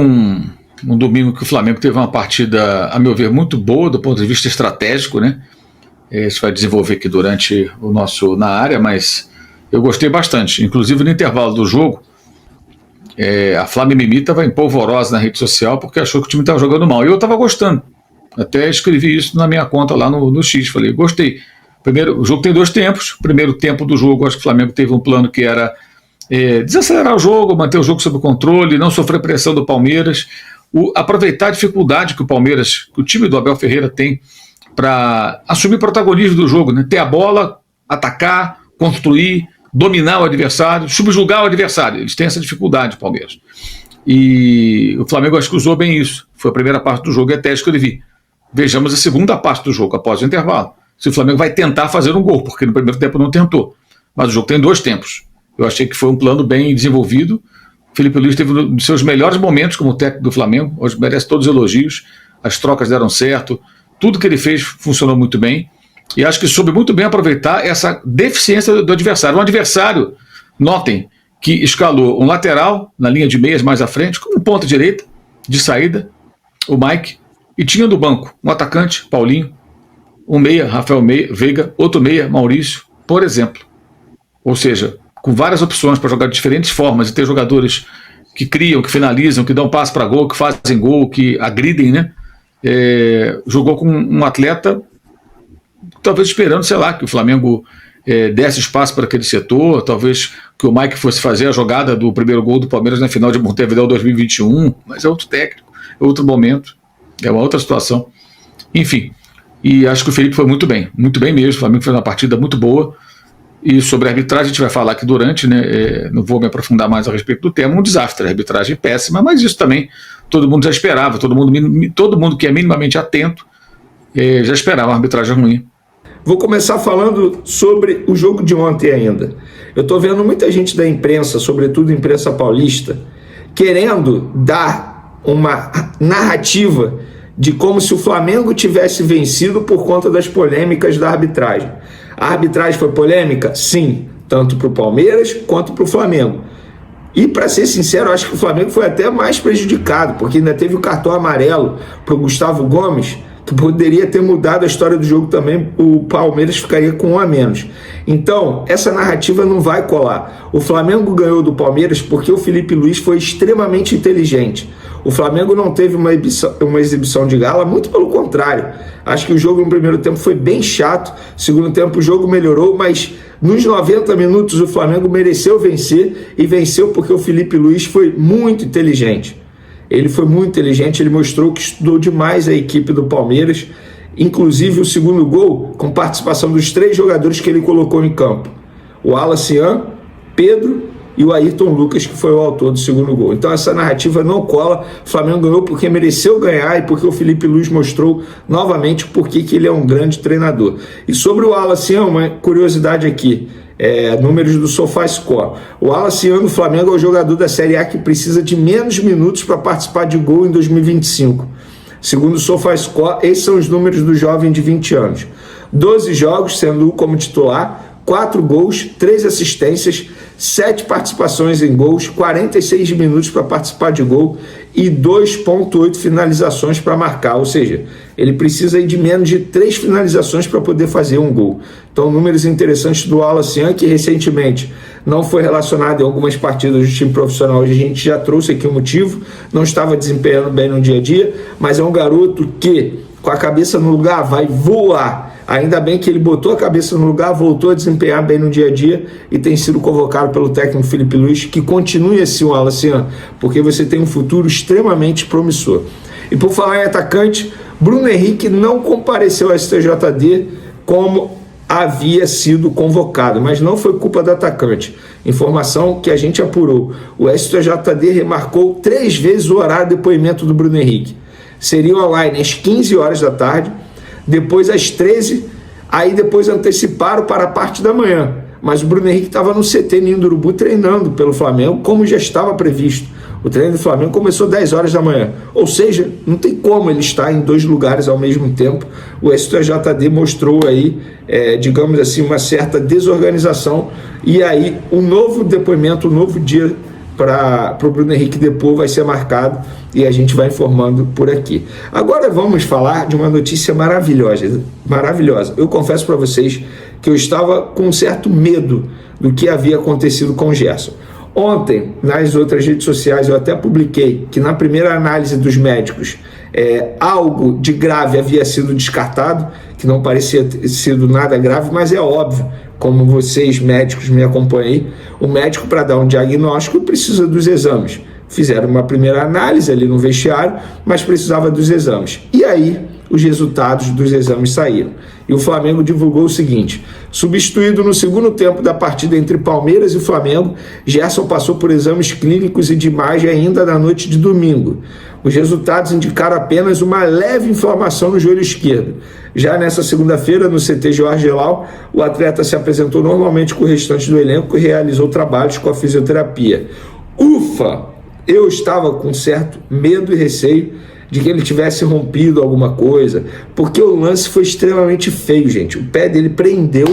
Um domingo que o Flamengo teve uma partida, a meu ver, muito boa do ponto de vista estratégico, né? Isso vai desenvolver aqui durante o nosso na área, mas eu gostei bastante. Inclusive no intervalo do jogo, a Flávia Mimi estava empolvorosa na rede social porque achou que o time estava jogando mal. E eu estava gostando. Até escrevi isso na minha conta lá no X. Falei, gostei. O jogo tem 2 tempos. Primeiro tempo do jogo, acho que o Flamengo teve um plano que era desacelerar o jogo, manter o jogo sob controle, não sofrer pressão do Palmeiras, aproveitar a dificuldade que o time do Abel Ferreira tem para assumir protagonismo do jogo, né? Ter a bola, atacar, construir, dominar o adversário, subjugar o adversário. Eles têm essa dificuldade, o Palmeiras. E o Flamengo acho que usou bem isso. Foi a primeira parte do jogo e até escrevi. Vejamos a segunda parte do jogo, após o intervalo. Se o Flamengo vai tentar fazer um gol, porque no primeiro tempo não tentou. Mas o jogo tem 2 tempos. Eu achei que foi um plano bem desenvolvido. O Felipe Luiz teve um dos seus melhores momentos como técnico do Flamengo. Hoje merece todos os elogios. As trocas deram certo. Tudo que ele fez funcionou muito bem. E acho que soube muito bem aproveitar essa deficiência do adversário. Um adversário, notem, que escalou um lateral na linha de meias mais à frente, como ponta direita, de saída, o Mike, e tinha no banco um atacante, Paulinho, um meia, Rafael Veiga, outro meia, Maurício, por exemplo. Ou seja, com várias opções para jogar de diferentes formas e ter jogadores que criam, que finalizam, que dão passe para gol, que fazem gol, que agridem, né? Jogou com um atleta, talvez esperando, sei lá, que o Flamengo desse espaço para aquele setor, talvez que o Mike fosse fazer a jogada do primeiro gol do Palmeiras na final de Montevidéu 2021, mas é outro técnico, é outro momento, é uma outra situação. Enfim, e acho que o Felipe foi muito bem mesmo. O Flamengo fez uma partida muito boa. E sobre a arbitragem a gente vai falar aqui durante, né? Não vou me aprofundar mais a respeito do tema. Um desastre, a arbitragem péssima, mas isso também todo mundo já esperava. Todo mundo que é minimamente atento já esperava uma arbitragem ruim. Vou começar falando sobre o jogo de ontem ainda. Eu estou vendo muita gente da imprensa, sobretudo a imprensa paulista, querendo dar uma narrativa de como se o Flamengo tivesse vencido por conta das polêmicas da arbitragem. A arbitragem foi polêmica? Sim, tanto para o Palmeiras quanto para o Flamengo. E, para ser sincero, eu acho que o Flamengo foi até mais prejudicado, porque ainda teve o cartão amarelo para o Gustavo Gomes, que poderia ter mudado a história do jogo também. O Palmeiras ficaria com 1 a menos. Então, essa narrativa não vai colar. O Flamengo ganhou do Palmeiras porque o Felipe Luiz foi extremamente inteligente. O Flamengo não teve uma exibição de gala, muito pelo contrário. Acho que o jogo no primeiro tempo foi bem chato, segundo tempo o jogo melhorou, mas nos 90 minutos o Flamengo mereceu vencer, e venceu porque o Felipe Luiz foi muito inteligente. Ele foi muito inteligente, ele mostrou que estudou demais a equipe do Palmeiras, inclusive o segundo gol com participação dos 3 jogadores que ele colocou em campo. O Alacian, Pedro e o Ayrton Lucas, que foi o autor do segundo gol. Então essa narrativa não cola. O Flamengo ganhou porque mereceu ganhar e porque o Felipe Luiz mostrou novamente porque que ele é um grande treinador. E sobre o Alacian, uma curiosidade aqui, números do SofaScore. O Alacian do Flamengo é o jogador da Série A que precisa de menos minutos para participar de gol em 2025. Segundo o SofaScore, esses são os números do jovem de 20 anos. 12 jogos, sendo um como titular, 4 gols, 3 assistências, 7 participações em gols, 46 minutos para participar de gol e 2,8 finalizações para marcar. Ou seja, ele precisa de menos de 3 finalizações para poder fazer um gol. Então, números interessantes do Alacian, que recentemente não foi relacionado em algumas partidas do time profissional. Hoje a gente já trouxe aqui o motivo, não estava desempenhando bem no dia a dia, mas é um garoto que, com a cabeça no lugar, vai voar. Ainda bem que ele botou a cabeça no lugar, voltou a desempenhar bem no dia a dia e tem sido convocado pelo técnico Felipe Luiz, que continue assim o Alacian, porque você tem um futuro extremamente promissor. E por falar em atacante, Bruno Henrique não compareceu ao STJD como havia sido convocado, mas não foi culpa do atacante. Informação que a gente apurou. O STJD remarcou 3 vezes o horário de depoimento do Bruno Henrique. Seria online às 15 horas da tarde, depois às 13, aí depois anteciparam para a parte da manhã. Mas o Bruno Henrique estava no CT Ninho do Urubu treinando pelo Flamengo, como já estava previsto. O treino do Flamengo começou 10 horas da manhã. Ou seja, não tem como ele estar em 2 lugares ao mesmo tempo. O STJD mostrou aí, digamos assim, uma certa desorganização. E aí, um novo depoimento, um novo dia para o Bruno Henrique Depô vai ser marcado e a gente vai informando por aqui. Agora vamos falar de uma notícia maravilhosa. Eu confesso para vocês que eu estava com um certo medo do que havia acontecido com o Gerson. Ontem, nas outras redes sociais, eu até publiquei que na primeira análise dos médicos algo de grave havia sido descartado, que não parecia ter sido nada grave, mas é óbvio, como vocês médicos me acompanham aí, o médico, para dar um diagnóstico, precisa dos exames. Fizeram uma primeira análise ali no vestiário, mas precisava dos exames. E aí, os resultados dos exames saíram. E o Flamengo divulgou o seguinte: substituído no segundo tempo da partida entre Palmeiras e Flamengo, Gerson passou por exames clínicos e de imagem ainda na noite de domingo. Os resultados indicaram apenas uma leve inflamação no joelho esquerdo. Já nessa segunda-feira, no CT Jorge Gelau, o atleta se apresentou normalmente com o restante do elenco e realizou trabalhos com a fisioterapia. Ufa! Eu estava com certo medo e receio de que ele tivesse rompido alguma coisa, porque o lance foi extremamente feio, gente. O pé dele prendeu,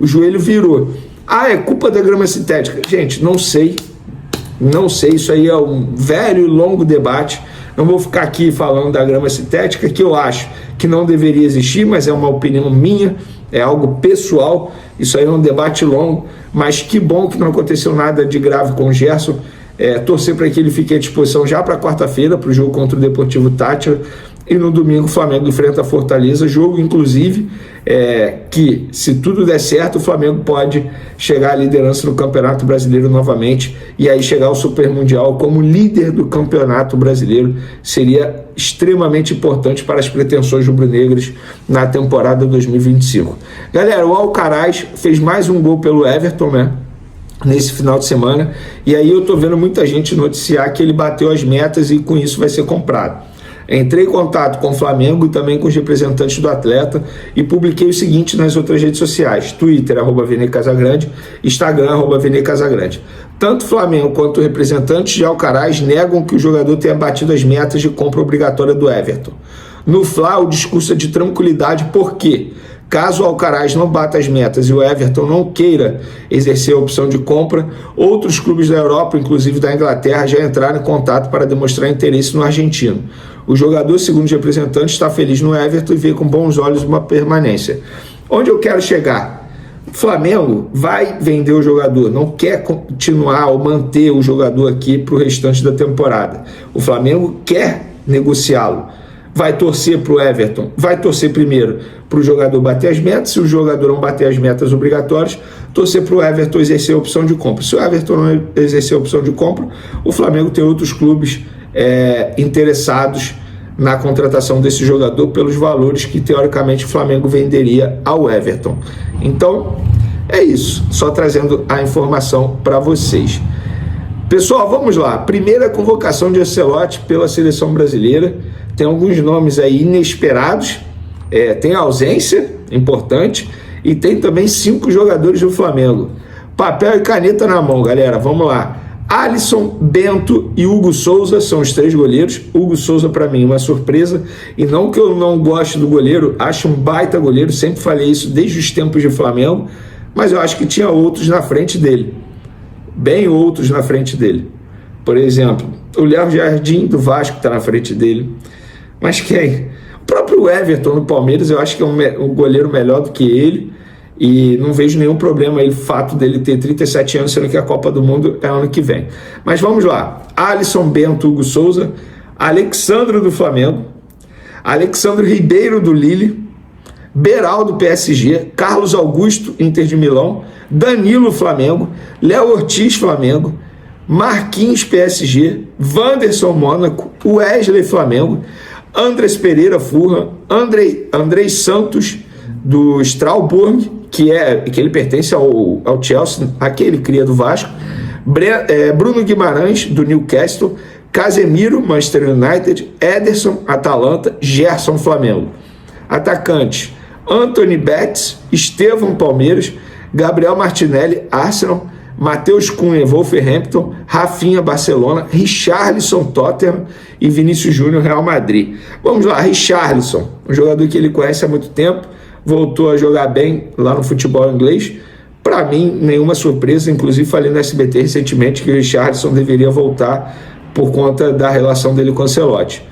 o joelho virou. Ah, é culpa da grama sintética? Gente, não sei, isso aí é um velho e longo debate. Não vou ficar aqui falando da grama sintética, que eu acho que não deveria existir, mas é uma opinião minha, é algo pessoal, isso aí é um debate longo, mas que bom que não aconteceu nada de grave com o Gerson. Torcer para que ele fique à disposição já para quarta-feira, para o jogo contra o Deportivo Táchira, e no domingo o Flamengo enfrenta a Fortaleza, jogo inclusive que, se tudo der certo, o Flamengo pode chegar à liderança no Campeonato Brasileiro novamente, e aí chegar ao Super Mundial como líder do Campeonato Brasileiro. Seria extremamente importante para as pretensões rubro-negras na temporada 2025. Galera, o Alcaraz fez mais um gol pelo Everton, né, nesse final de semana, e aí eu tô vendo muita gente noticiar que ele bateu as metas e com isso vai ser comprado. Entrei em contato com o Flamengo e também com os representantes do atleta e publiquei o seguinte nas outras redes sociais: Twitter, @VeneCasagrande, Instagram, @VeneCasagrande. Tanto o Flamengo quanto os representantes de Alcaraz negam que o jogador tenha batido as metas de compra obrigatória do Everton. No Fla, o discurso é de tranquilidade, porque caso o Alcaraz não bata as metas e o Everton não queira exercer a opção de compra, outros clubes da Europa, inclusive da Inglaterra, já entraram em contato para demonstrar interesse no argentino. O jogador, segundo os representantes, está feliz no Everton e vê com bons olhos uma permanência. Onde eu quero chegar? O Flamengo vai vender o jogador, não quer continuar ou manter o jogador aqui para o restante da temporada. O Flamengo quer negociá-lo. Vai torcer para o Everton, vai torcer primeiro para o jogador bater as metas. Se o jogador não bater as metas obrigatórias, torcer para o Everton exercer a opção de compra. Se o Everton não exercer a opção de compra, o Flamengo tem outros clubes interessados na contratação desse jogador pelos valores que teoricamente o Flamengo venderia ao Everton. Então é isso, só trazendo a informação para vocês. Pessoal, vamos lá. Primeira convocação de Ancelotti pela seleção brasileira. Tem alguns nomes aí inesperados, tem ausência importante e tem também 5 jogadores do Flamengo. Papel e caneta na mão, galera, vamos lá. Alisson, Bento e Hugo Souza são os 3 goleiros. Hugo Souza, para mim, uma surpresa, e não que eu não goste do goleiro, acho um baita goleiro, sempre falei isso desde os tempos de Flamengo, mas eu acho que tinha outros na frente dele, bem outros na frente dele. Por exemplo, o Léo Jardim do Vasco está na frente dele. Mas quem? O próprio Everton no Palmeiras, eu acho que é um goleiro melhor do que ele, e não vejo nenhum problema aí o fato dele ter 37 anos, sendo que a Copa do Mundo é ano que vem. Mas vamos lá. Alisson, Bento, Hugo Souza, Alexandro do Flamengo, Alexandre Ribeiro do Lille, Beraldo PSG, Carlos Augusto Inter de Milão, Danilo Flamengo, Léo Ortiz Flamengo, Marquinhos PSG, Wanderson Mônaco, Wesley Flamengo, Andrés Pereira Furlan, Andrei Santos do Strasbourg, que ele pertence ao Chelsea, aquele cria do Vasco, Bruno Guimarães do Newcastle, Casemiro, Manchester United, Ederson, Atalanta, Gerson, Flamengo. Atacantes: Anthony Betts, Estevão, Palmeiras, Gabriel Martinelli, Arsenal, Matheus Cunha, Wolverhampton, Rafinha, Barcelona, Richarlison, Tottenham e Vinícius Júnior, Real Madrid. Vamos lá, Richarlison, um jogador que ele conhece há muito tempo, voltou a jogar bem lá no futebol inglês, Para mim, nenhuma surpresa. Inclusive falei no SBT recentemente que o Richarlison deveria voltar por conta da relação dele com o Ancelotti.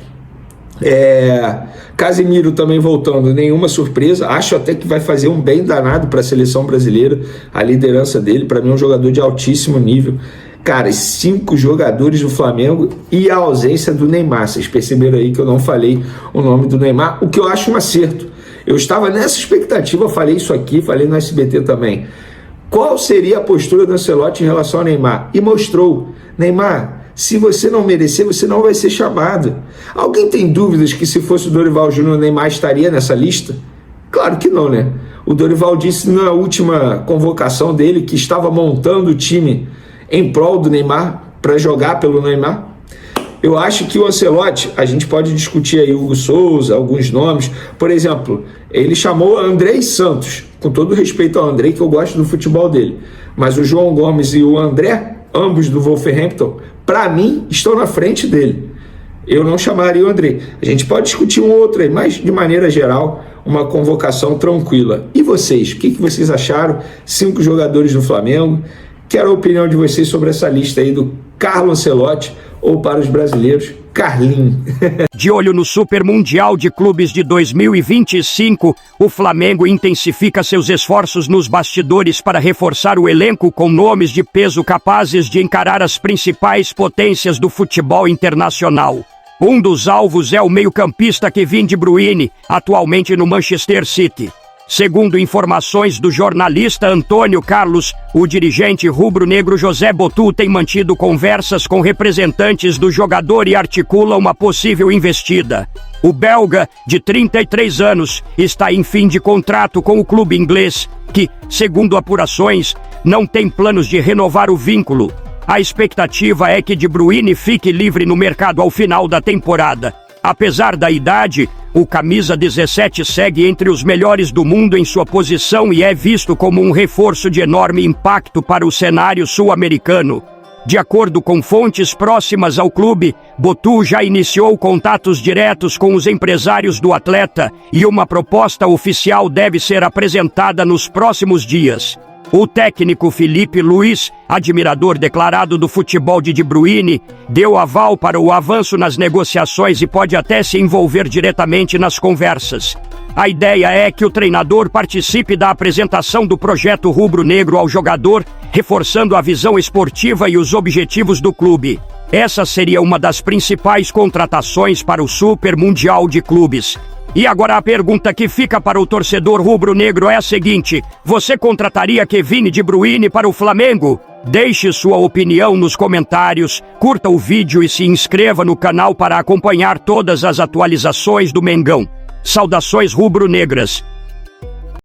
Casemiro também voltando, nenhuma surpresa. Acho até que vai fazer um bem danado para a seleção brasileira, a liderança dele. Para mim é um jogador de altíssimo nível. Cara, 5 jogadores do Flamengo e a ausência do Neymar. Vocês perceberam aí que eu não falei o nome do Neymar, o que eu acho um acerto. Eu estava nessa expectativa, falei isso aqui, falei no SBT também. Qual seria a postura do Ancelotti em relação ao Neymar? E mostrou: Neymar, se você não merecer, você não vai ser chamado. Alguém tem dúvidas que se fosse o Dorival Júnior, o Neymar estaria nessa lista? Claro que não, né? O Dorival disse na última convocação dele que estava montando o time em prol do Neymar, para jogar pelo Neymar. Eu acho que o Ancelotti, a gente pode discutir aí Hugo Souza, alguns nomes. Por exemplo, ele chamou André Santos, com todo respeito ao André, que eu gosto do futebol dele. Mas o João Gomes e o André, ambos do Wolverhampton, para mim, estão na frente dele. Eu não chamaria o André. A gente pode discutir um outro aí, mas de maneira geral, uma convocação tranquila. E vocês? O que vocês acharam? 5 jogadores do Flamengo. Quero a opinião de vocês sobre essa lista aí do Carlo Ancelotti, ou para os brasileiros, Carlinho. De olho no Super Mundial de Clubes de 2025, o Flamengo intensifica seus esforços nos bastidores para reforçar o elenco com nomes de peso capazes de encarar as principais potências do futebol internacional. Um dos alvos é o meio-campista Kevin De Bruyne, atualmente no Manchester City. Segundo informações do jornalista Antônio Carlos, o dirigente rubro-negro José Botu tem mantido conversas com representantes do jogador e articula uma possível investida. O belga, de 33 anos, está em fim de contrato com o clube inglês, que, segundo apurações, não tem planos de renovar o vínculo. A expectativa é que De Bruyne fique livre no mercado ao final da temporada. Apesar da idade, o camisa 17 segue entre os melhores do mundo em sua posição e é visto como um reforço de enorme impacto para o cenário sul-americano. De acordo com fontes próximas ao clube, Botu já iniciou contatos diretos com os empresários do atleta e uma proposta oficial deve ser apresentada nos próximos dias. O técnico Felipe Luiz, admirador declarado do futebol de De Bruyne, deu aval para o avanço nas negociações e pode até se envolver diretamente nas conversas. A ideia é que o treinador participe da apresentação do projeto rubro-negro ao jogador, reforçando a visão esportiva e os objetivos do clube. Essa seria uma das principais contratações para o Super Mundial de Clubes. E agora a pergunta que fica para o torcedor rubro-negro é a seguinte: você contrataria Kevin De Bruyne para o Flamengo? Deixe sua opinião nos comentários, curta o vídeo e se inscreva no canal para acompanhar todas as atualizações do Mengão. Saudações rubro-negras!